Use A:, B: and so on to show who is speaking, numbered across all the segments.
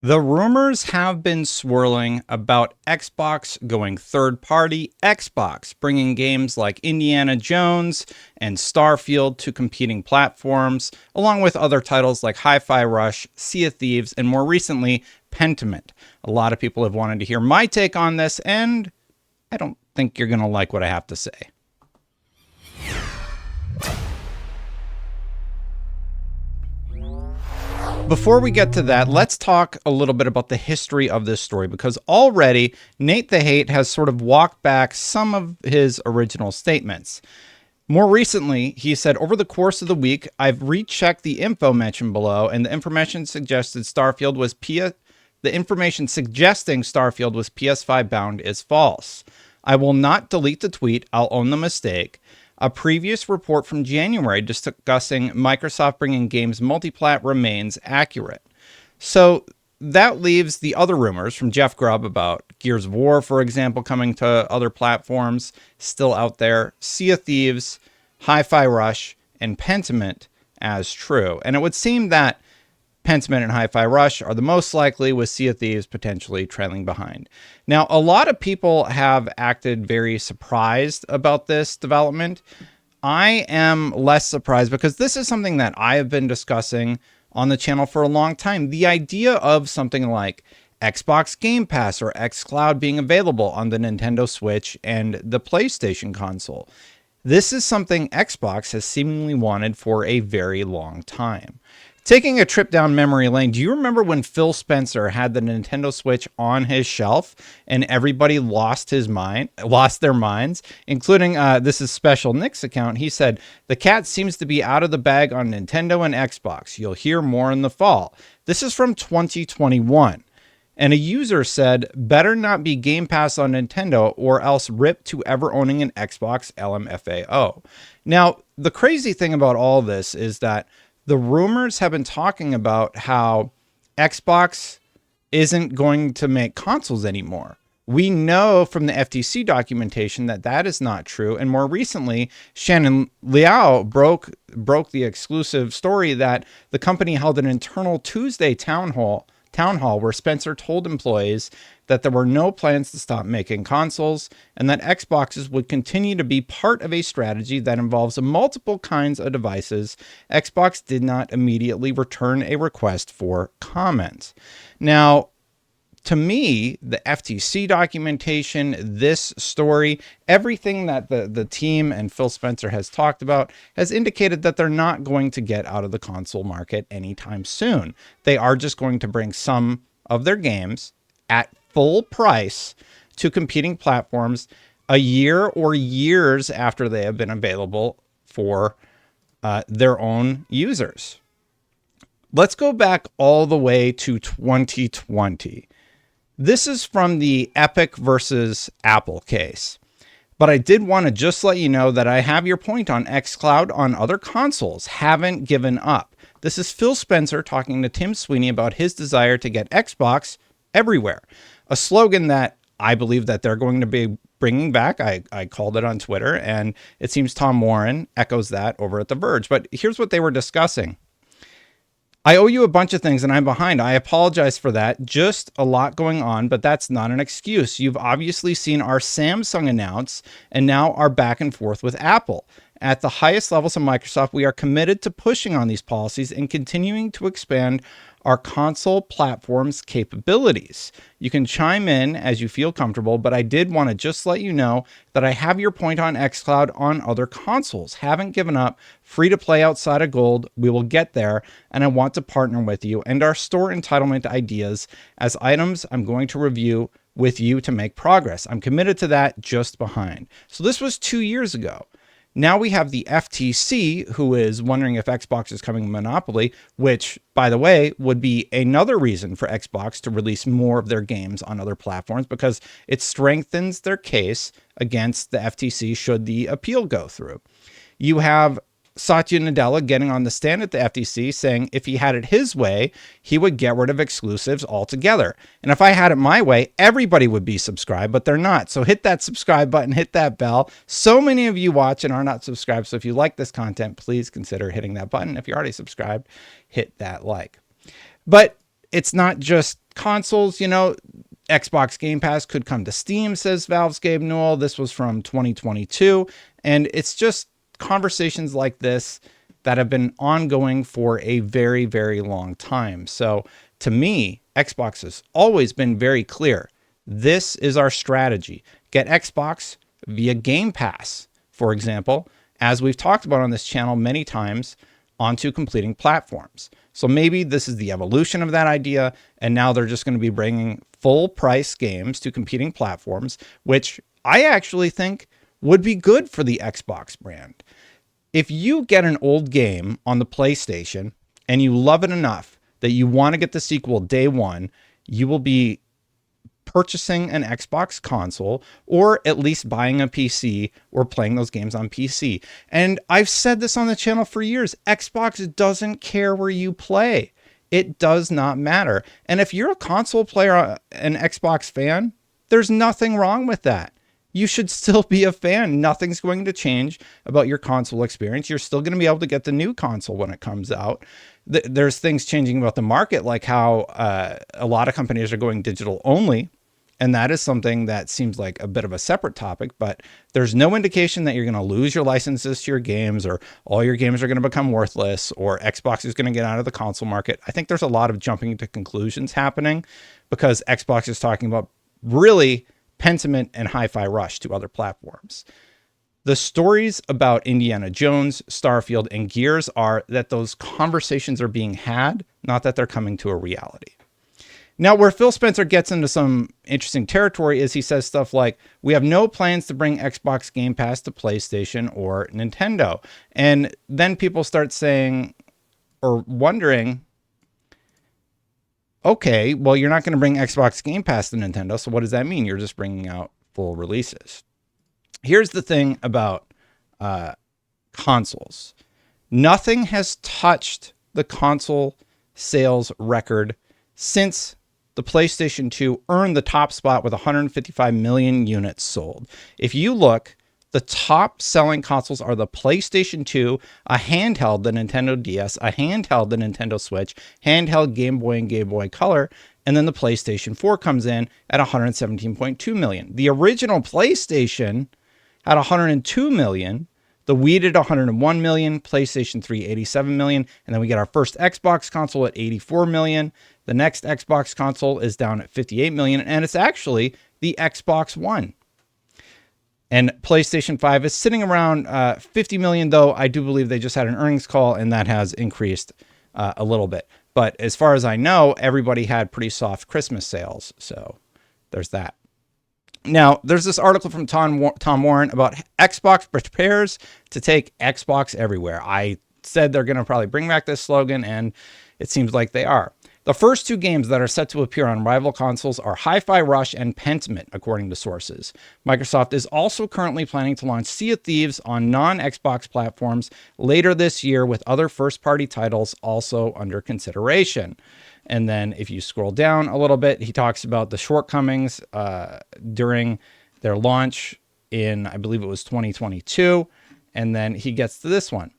A: The rumors have been swirling about Xbox going third party, Xbox bringing games like Indiana Jones and Starfield to competing platforms, along with other titles like Hi-Fi Rush, Sea of Thieves, and more recently, Pentiment. A lot of people have wanted to hear my take on this, and I don't think you're going to like what I have to say. Before we get to that, let's talk a little bit about the history of this story, because already Nate the Hate has sort of walked back some of his original statements. More recently, he said, over the course of the week, I've rechecked the info mentioned below, and the information suggesting Starfield was PS5 bound is false. I will not delete the tweet. I'll own the mistake. A previous report from January discussing Microsoft bringing games multiplat remains accurate. So that leaves the other rumors from Jeff Grubb about Gears of War, for example, coming to other platforms, still out there. Sea of Thieves, Hi-Fi Rush, and Pentiment as true. And it would seem that Pentiment and Hi-Fi Rush are the most likely, with Sea of Thieves potentially trailing behind. Now, a lot of people have acted very surprised about this development. I am less surprised because this is something that I have been discussing on the channel for a long time. The idea of something like Xbox Game Pass or xCloud being available on the Nintendo Switch and the PlayStation console. This is something Xbox has seemingly wanted for a very long time. Taking a trip down memory lane, do you remember when Phil Spencer had the Nintendo Switch on his shelf and everybody lost their minds, including, this is Special Nick's account. He said, the cat seems to be out of the bag on Nintendo and Xbox. You'll hear more in the fall. This is from 2021. And a user said, better not be Game Pass on Nintendo or else rip to ever owning an Xbox LMFAO. Now, the crazy thing about all this is that the rumors have been talking about how Xbox isn't going to make consoles anymore. We know from the FTC documentation that that is not true. And more recently, Shannon Liao broke the exclusive story that the company held an internal Tuesday town hall where Spencer told employees that there were no plans to stop making consoles and that Xboxes would continue to be part of a strategy that involves multiple kinds of devices. Xbox did not immediately return a request for comment. Now, to me, the FTC documentation, this story, everything that the team and Phil Spencer has talked about has indicated that they're not going to get out of the console market anytime soon. They are just going to bring some of their games at full price to competing platforms a year or years after they have been available for their own users. Let's go back all the way to 2020. This is from the Epic versus Apple case. But I did want to just let you know that I have your point on xCloud on other consoles. Haven't given up. This is Phil Spencer talking to Tim Sweeney about his desire to get Xbox everywhere. A slogan that I believe that they're going to be bringing back. I called it on Twitter, and it seems Tom Warren echoes that over at The Verge. But here's what they were discussing. I owe you a bunch of things and I'm behind. I apologize for that. Just a lot going on, but that's not an excuse. You've obviously seen our Samsung announce and now our back and forth with Apple. At the highest levels of Microsoft, we are committed to pushing on these policies and continuing to expand our console platform's capabilities. You can chime in as you feel comfortable, but I did want to just let you know that I have your point on xCloud on other consoles. Haven't given up. Free to play outside of gold. We will get there, and I want to partner with you and our store entitlement ideas as items I'm going to review with you to make progress. I'm committed to that, just behind. So this was 2 years ago. Now we have the FTC, who is wondering if Xbox is coming monopoly, which, by the way, would be another reason for Xbox to release more of their games on other platforms, because it strengthens their case against the FTC should the appeal go through. You have Satya Nadella getting on the stand at the FTC saying if he had it his way, he would get rid of exclusives altogether. And if I had it my way, everybody would be subscribed, but they're not. So hit that subscribe button, hit that bell. So many of you watch and are not subscribed. So if you like this content, please consider hitting that button. If you're already subscribed, hit that like. But it's not just consoles, you know. Xbox Game Pass could come to Steam, says Valve's Gabe Newell. This was from 2022. And it's just conversations like this that have been ongoing for a very, very long time. So to me, Xbox has always been very clear. This is our strategy. Get Xbox via Game Pass, for example, as we've talked about on this channel many times, onto completing platforms. So maybe this is the evolution of that idea, and now they're just going to be bringing full price games to competing platforms, which I actually think would be good for the Xbox brand. If you get an old game on the PlayStation and you love it enough that you want to get the sequel day one, you will be purchasing an Xbox console or at least buying a PC or playing those games on PC. And I've said this on the channel for years. Xbox doesn't care where you play. It does not matter. And if you're a console player, an Xbox fan, there's nothing wrong with that. You should still be a fan. Nothing's going to change about your console experience. You're still going to be able to get the new console when it comes out. There's things changing about the market, like how a lot of companies are going digital only. And that is something that seems like a bit of a separate topic, but there's no indication that you're going to lose your licenses to your games or all your games are going to become worthless or Xbox is going to get out of the console market. I think there's a lot of jumping to conclusions happening because Xbox is talking about really Pentiment and Hi-Fi Rush to other platforms. The stories about Indiana Jones, Starfield, and Gears are that those conversations are being had, not that they're coming to a reality. Now, where Phil Spencer gets into some interesting territory is he says stuff like, we have no plans to bring Xbox Game Pass to PlayStation or Nintendo. And then people start saying or wondering, okay, well, you're not going to bring Xbox Game Pass to Nintendo. So what does that mean? You're just bringing out full releases. Here's the thing about consoles. Nothing has touched the console sales record since the PlayStation 2 earned the top spot with 155 million units sold. If you look, the top selling consoles are the PlayStation 2, a handheld, the Nintendo DS, a handheld, the Nintendo Switch, handheld Game Boy and Game Boy Color, and then the PlayStation 4 comes in at 117.2 million. The original PlayStation had 102 million. The Wii did 101 million, PlayStation 3 87 million, and then we get our first Xbox console at 84 million. The next Xbox console is down at 58 million, and it's actually the Xbox One. And PlayStation 5 is sitting around 50 million, though I do believe they just had an earnings call, and that has increased a little bit. But as far as I know, everybody had pretty soft Christmas sales, so there's that. Now, there's this article from Tom Warren about Xbox prepares to take Xbox everywhere. I said they're going to probably bring back this slogan, and it seems like they are. The first two games that are set to appear on rival consoles are Hi-Fi Rush and Pentiment, according to sources. Microsoft is also currently planning to launch Sea of Thieves on non-Xbox platforms later this year, with other first-party titles also under consideration. And then if you scroll down a little bit, he talks about the shortcomings during their launch in, I believe it was 2022. And then he gets to this one.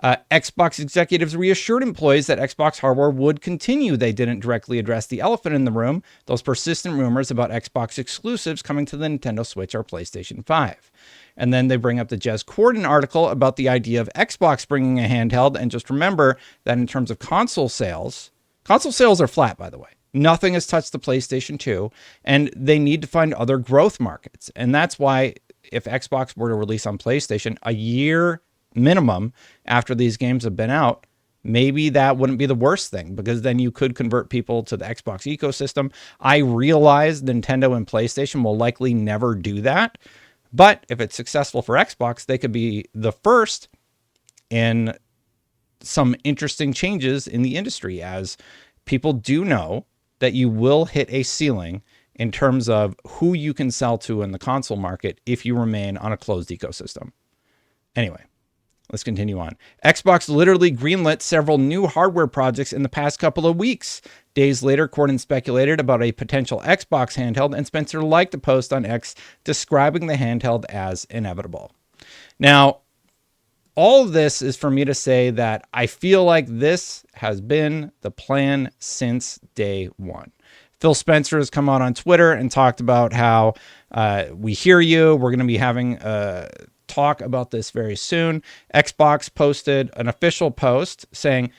A: Xbox executives reassured employees that Xbox hardware would continue. They didn't directly address the elephant in the room, those persistent rumors about Xbox exclusives coming to the Nintendo Switch or PlayStation 5. And then they bring up the Jez Corden article about the idea of Xbox bringing a handheld. And just remember that in terms of console sales are flat, by the way. Nothing has touched the PlayStation 2, and they need to find other growth markets. And that's why if Xbox were to release on PlayStation a year minimum after these games have been out, maybe that wouldn't be the worst thing, because then you could convert people to the Xbox ecosystem. I realize Nintendo and PlayStation will likely never do that, but if it's successful for Xbox, they could be the first in some interesting changes in the industry, as people do know that you will hit a ceiling in terms of who you can sell to in the console market if you remain on a closed ecosystem. Anyway, let's continue on. Xbox literally greenlit several new hardware projects in the past couple of weeks. Days later, Corden speculated about a potential Xbox handheld, and Spencer liked a post on X describing the handheld as inevitable. Now, all of this is for me to say that I feel like this has been the plan since day one. Phil Spencer has come out on Twitter and talked about how we hear you. We're going to be having a talk about this very soon. Xbox posted an official post saying,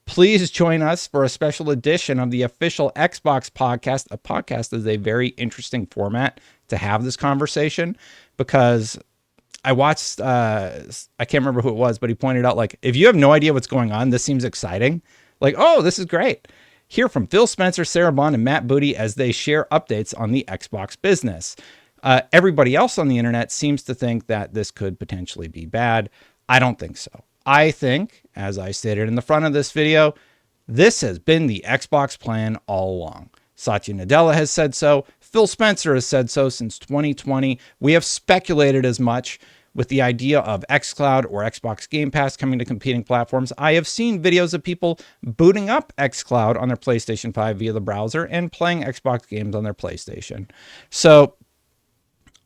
A: please join us for a special edition of the official Xbox podcast. A podcast is a very interesting format to have this conversation, because I watched, I can't remember who it was, but he pointed out, like, if you have no idea what's going on, this seems exciting. Like, oh, this is great. Hear from Phil Spencer, Sarah Bond, and Matt Booty as they share updates on the Xbox business. Everybody else on the internet seems to think that this could potentially be bad. I don't think so. I think, as I stated in the front of this video, this has been the Xbox plan all along. Satya Nadella has said so. Phil Spencer has said so since 2020. We have speculated as much with the idea of xCloud or Xbox Game Pass coming to competing platforms. I have seen videos of people booting up xCloud on their PlayStation 5 via the browser and playing Xbox games on their PlayStation. So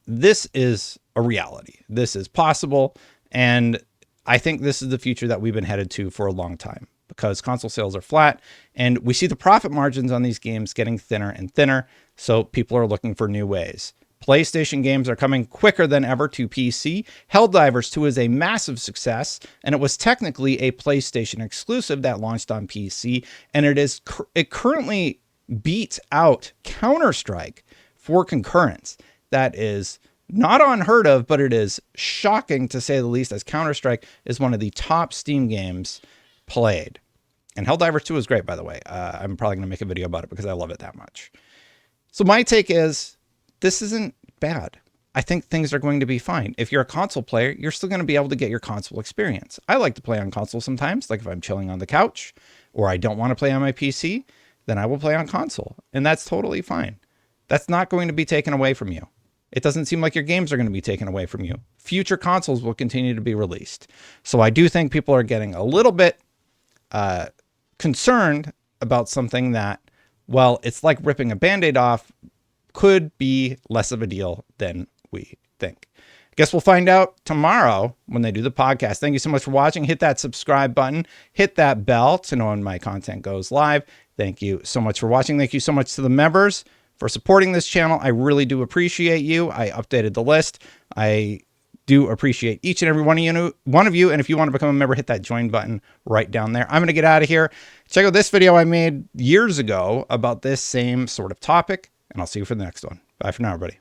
A: this is a reality. This is possible. And I think this is the future that we've been headed to for a long time, because console sales are flat and we see the profit margins on these games getting thinner and thinner. So people are looking for new ways. PlayStation games are coming quicker than ever to PC. Helldivers 2 is a massive success, and it was technically a PlayStation exclusive that launched on PC, and it currently beats out Counter-Strike for concurrence. That is not unheard of, but it is shocking to say the least, as Counter-Strike is one of the top Steam games played. And Helldivers 2 is great, by the way. I'm probably going to make a video about it because I love it that much. So my take is, this isn't bad. I think things are going to be fine. If you're a console player, you're still going to be able to get your console experience. I like to play on console sometimes, like if I'm chilling on the couch or I don't want to play on my PC, then I will play on console. And that's totally fine. That's not going to be taken away from you. It doesn't seem like your games are going to be taken away from you. Future consoles will continue to be released. So I do think people are getting a little bit concerned about something that, well, it's like ripping a Band-Aid off, could be less of a deal than we think. I guess we'll find out tomorrow when they do the podcast. Thank you so much for watching. Hit that subscribe button. Hit that bell to know when my content goes live. Thank you so much for watching. Thank you so much to the members for supporting this channel. I really do appreciate you. I updated the list. I do appreciate each and every one of you. And if you want to become a member, hit that join button right down there. I'm going to get out of here. Check out this video I made years ago about this same sort of topic, and I'll see you for the next one. Bye for now, everybody.